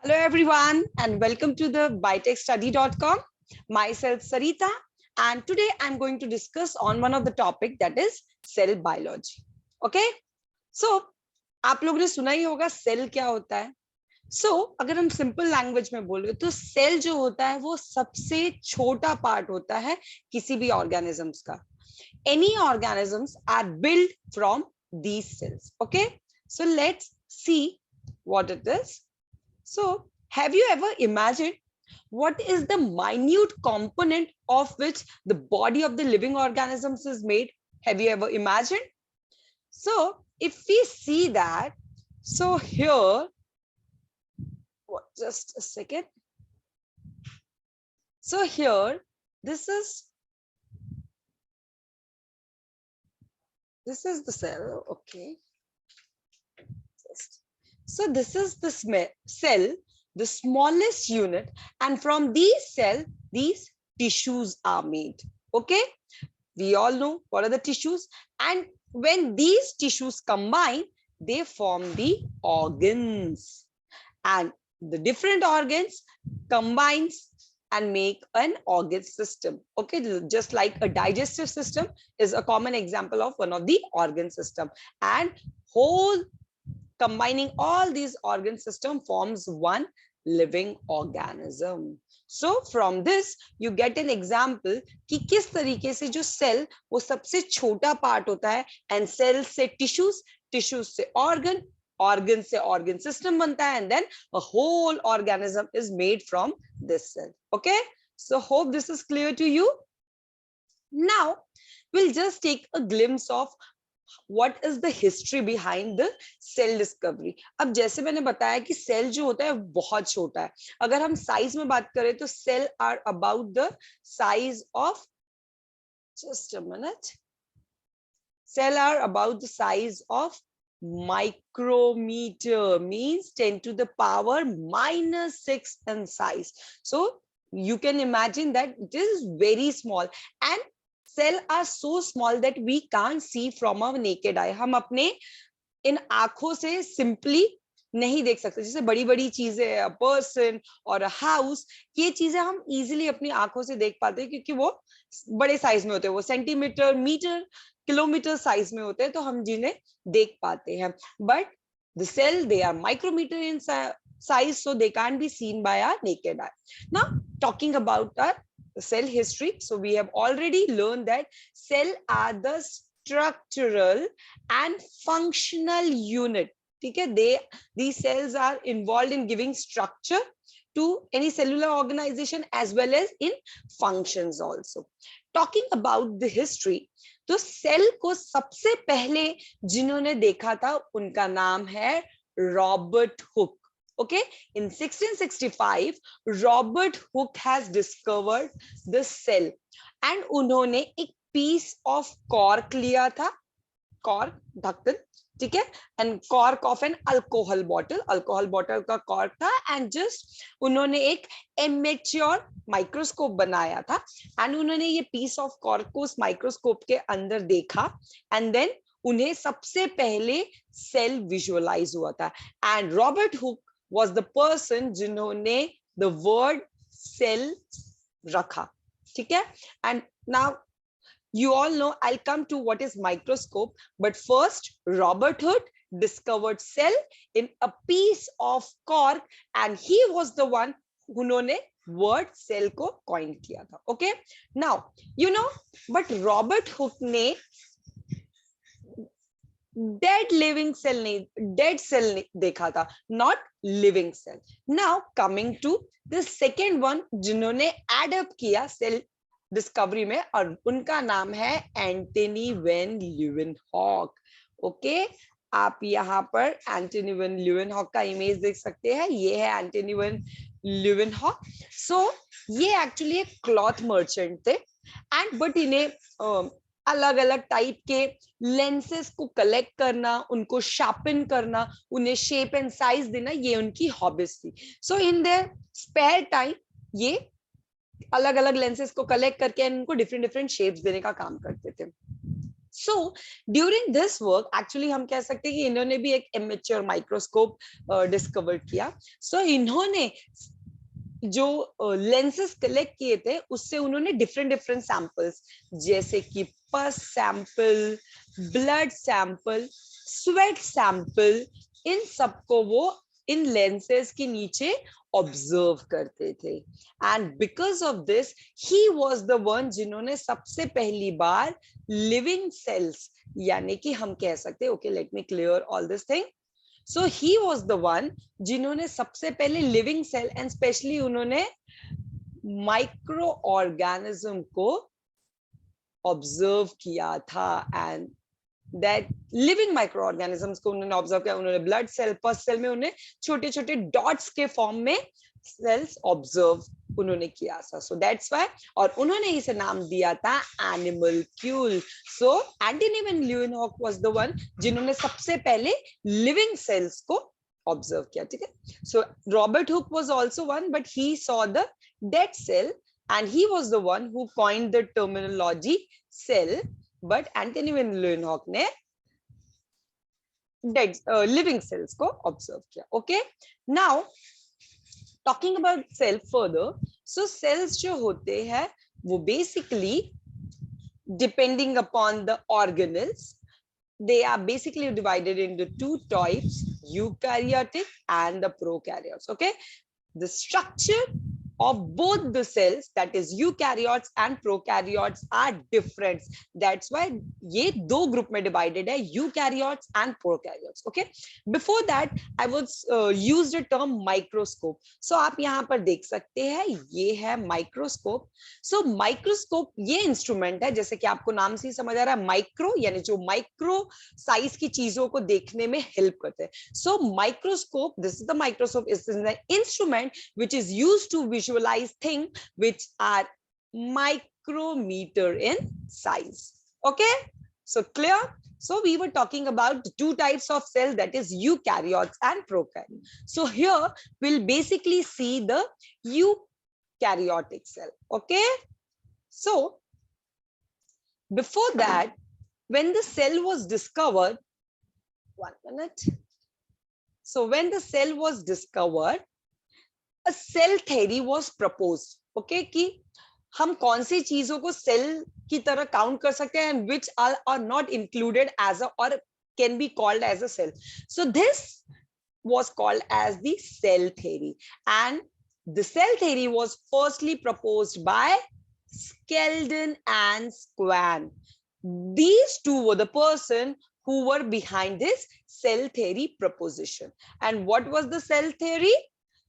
Hello everyone and welcome to the bitechstudy.com. Myself Sarita and today I'm going to discuss on one of the topic that is cell biology. Okay? So आप लोग ने सुना ही होगा cell क्या होता है. अगर हम सिंपल लैंग्वेज में बोले तो सेल जो होता है वो सबसे छोटा पार्ट होता है किसी भी ऑर्गेनिजम्स का. Any organisms are built from these cells. Okay? So let's see what it is. So, have you ever imagined what is the minute component of which the body of the living organisms is made? Have you ever imagined? So, if we see that, so here, just a second. So here, this is the cell, okay. So this is the cell, the smallest unit, and from these cells, these tissues are made. Okay, we all know what are the tissues, and when these tissues combine, they form the organs, and the different organs combines and make an organ system. Okay, just like a digestive system is a common example of one of the organ system, and whole combining all these organ system forms one living organism. So from this you get an example कि किस तरीके से जो cell वो सबसे छोटा part होता है and cell से tissues, tissues से organ, organ से organ system बनता है and then a whole organism is made from this cell. Okay, so hope this is clear to you. Now we'll just take a glimpse of what is the history behind the cell discovery. अब जैसे मैंने बताया कि cell जो होता है बहुत छोटा है. अगर हम साइज में बात करें तो cell are about the size of, just a minute, cell are about the size of micrometer, means 10 to the power -6 in size. So you can imagine that it is very small and cell are so small that we can't see from our naked eye. हम अपने इन आंखों से simply नहीं देख सकते. जैसे बड़ी बड़ी चीजें, a person और a house, ये चीजें हम easily अपनी आंखों से देख पाते हैं क्योंकि वो बड़े साइज में होते हैं, वो सेंटीमीटर, मीटर, किलोमीटर साइज में होते हैं, तो हम जिन्हें देख पाते हैं. But the cell, they are micrometer in size, so they can't be seen by our naked eye. Now talking about our cell history, so we have already learned that cell are the structural and functional unit. Okay, these cells are involved in giving structure to any cellular organization as well as in functions also. Talking about the history, तो cell को सबसे पहले जिन्होंने देखा था उनका नाम है Robert Hooke. Okay, in 1665 Robert Hooke has discovered the cell and उन्होंने एक piece of cork लिया था, cork ढक्कन, ठीक है, and cork of an alcohol bottle का cork था, and just उन्होंने एक amateur microscope बनाया था and उन्होंने ये piece of cork को उस microscope के अंदर देखा and then उन्हें सबसे पहले cell visualize हुआ था and Robert Hooke was the person जिन्होंने the word cell रखा. ठीक है, and now you all know, I'll come to what is microscope, but first Robert Hooke discovered cell in a piece of cork and he was the one उन्होंने word cell को coin किया था. Okay, now you know, but Robert Hooke ने dead living cell नहीं, dead cell देखा था, not living cell. Now coming to the second one जिन्होंने add up किया सेल डिस्कवरी में और उनका नाम है एंटनी वैन ल्यूवेनहॉक. ओके, आप यहाँ पर एंटनी वैन ल्यूवेनहॉक का इमेज देख सकते हैं. ये है एंटनी वैन ल्यूवेनहॉक. सो ये एक्चुअली एक क्लॉथ मर्चेंट थे एंड बट इन्हें अलग अलग टाइप के लेंसेस को कलेक्ट करना, उनको शार्पन करना, उन्हें शेप एंड साइज देना, ये उनकी हॉबीज थी. सो इन देयर स्पेयर टाइम ये अलग अलग लेंसेस को कलेक्ट करके उनको डिफरेंट डिफरेंट शेप्स देने का काम करते थे. So during this work actually हम कह सकते हैं कि इन्होंने भी एक एमेच्योर माइक्रोस्कोप डिस्कवर किया. So इन्होंने जो लेंसेस कलेक्ट किए थे उससे उन्होंने डिफरेंट डिफरेंट सैंपल्स जैसे कि pus sample, blood sample, sweat sample, इन सबको वो इन लेंसेस के नीचे ऑब्जर्व करते थे. And because of this he was the one जिन्होंने सबसे पहली बार लिविंग सेल्स, यानी कि हम कह सकते हैं, okay let me clear all this thing. So he was the one जिन्होंने सबसे पहले लिविंग सेल एंड स्पेशली उन्होंने माइक्रो ऑर्गेनिज्म को ऑब्जर्व किया था. And that living micro organisms को उन्होंने ऑब्जर्व किया. उन्होंने ब्लड सेल, पस सेल में उन्हें छोटे छोटे डॉट्स के फॉर्म में सेल्स ऑब्जर्व उन्होंने किया था. सो दैट्स व्हाई, और उन्होंने इसे नाम दिया था animalcule. So Antony van Leeuwenhoek was the one जिन्होंने सबसे पहले लिविंग सेल्स को ऑब्जर्व किया. ठीक है. So Robert Hooke was also one, but he saw the dead cell and he was the one who coined the terminology cell. But Anthony van Leeuwenhoek ने dead living cells को observe किया. Okay, now talking about cell further. So cells जो होते हैं वो basically depending upon the organelles, they are basically divided into two types, eukaryotic and the prokaryotes. Okay, the structure of both the cells, that is eukaryotes and prokaryotes, are different. That's why ये दो group में divided है, eukaryotes and prokaryotes. Okay, before that I was used the term microscope. So आप यहाँ पर देख सकते हैं ये है microscope. So microscope ये instrument है, जैसे कि आपको नाम से ही समझ आ रहा है, माइक्रो यानी जो माइक्रो साइज की चीजों को देखने में हेल्प करते हैं. So microscope, this is the microscope, is the instrument which is used to visualize things which are micrometer in size. Okay, so clear. So we were talking about the two types of cells, that is eukaryotes and prokaryotes. So here we'll basically see the eukaryotic cell. Okay, so before that, when the cell was discovered, 1 minute. So when the cell was discovered, a cell theory was proposed. Okay, कि हम कौन सी चीजों को cell की तरह count कर सकते हैं and which are not included as a or can be called as a cell. So this was called as the cell theory, and the cell theory was firstly proposed by Skeldon and Swan. These two were the person who were behind this cell theory proposition. And what was the cell theory?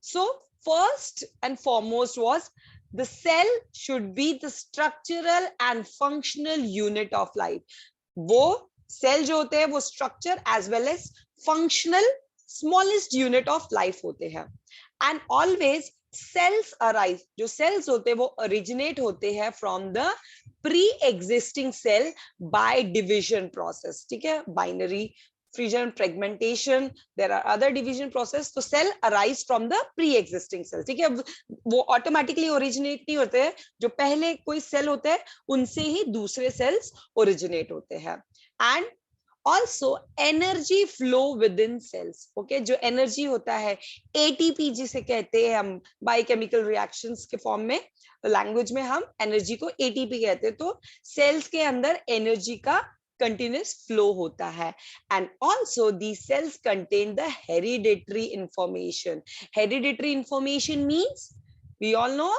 So first and foremost was the cell should be the structural and functional unit of life. वो cell जो होते हैं वो structure as well as functional smallest unit of life होते हैं. And always cells arise, जो cells होते हैं वो originate होते हैं from the pre-existing cell by division process. ठीक है, binary fission, fragmentation, there are other division process. तो cell arise from the pre-existing cell. ठीक है, वो automatically originate नहीं होते हैं, जो पहले कोई cell होते हैं उनसे ही दूसरे cells originate होते हैं. And also energy flow within cells. Okay, जो energy होता है ATP जिसे कहते हैं हम biochemical reactions के form में, language में हम energy को ATP कहते हैं. तो cells के अंदर energy का continuous flow होता है. And also these cells contain the hereditary information. Hereditary information means we all know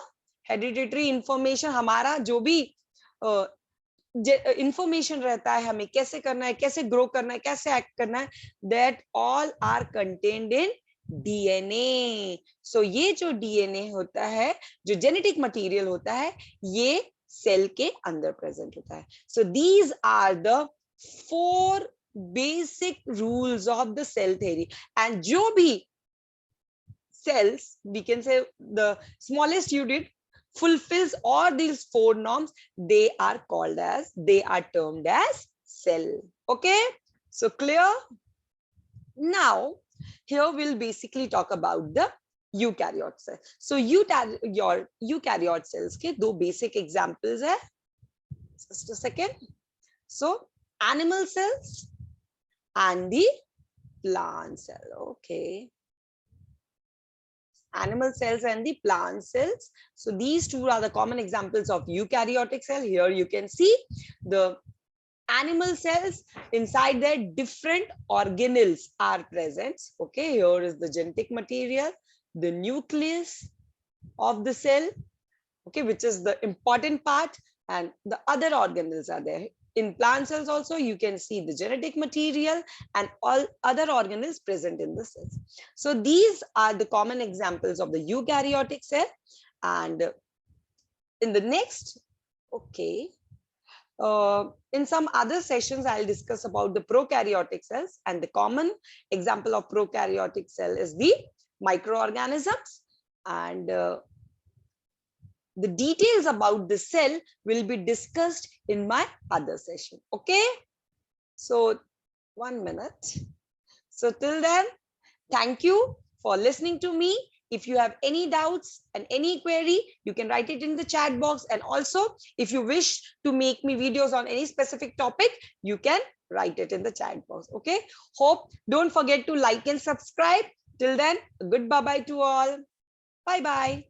hereditary information, हमारा जो भी इंफॉर्मेशन रहता है, हमें कैसे करना है, कैसे ग्रो करना है, कैसे एक्ट करना है, that all are contained in DNA. So ये जो डीएनए होता है, जो जेनेटिक मटेरियल होता है, ये सेल के अंदर प्रेजेंट होता है. So these are the 4 basic rules of the cell theory. And जो भी cells, we can say the smallest unit fulfills all these 4 norms, they are termed as cell. Okay, so clear. Now here we'll basically talk about the eukaryote cell. So eukaryote cells के 2 basic examples है. Just a second. So animal cells and the plant cell. Okay. Animal cells and the plant cells. So these two are the common examples of eukaryotic cell. Here you can see the animal cells, inside their different organelles are present. Okay, here is the genetic material, the nucleus of the cell, okay, which is the important part, and the other organelles are there. In plant cells also, you can see the genetic material and all other organelles present in the cells. So these are the common examples of the eukaryotic cell. And in the next, okay, in some other sessions, I'll discuss about the prokaryotic cells, and the common example of prokaryotic cell is the microorganisms. And the details about the cell will be discussed in my other session. Okay, so 1 minute. So till then, thank you for listening to me. If you have any doubts and any query, you can write it in the chat box. And also, if you wish to make me videos on any specific topic, you can write it in the chat box. Okay, hope, don't forget to like and subscribe. Till then, good bye-bye to all. Bye-bye.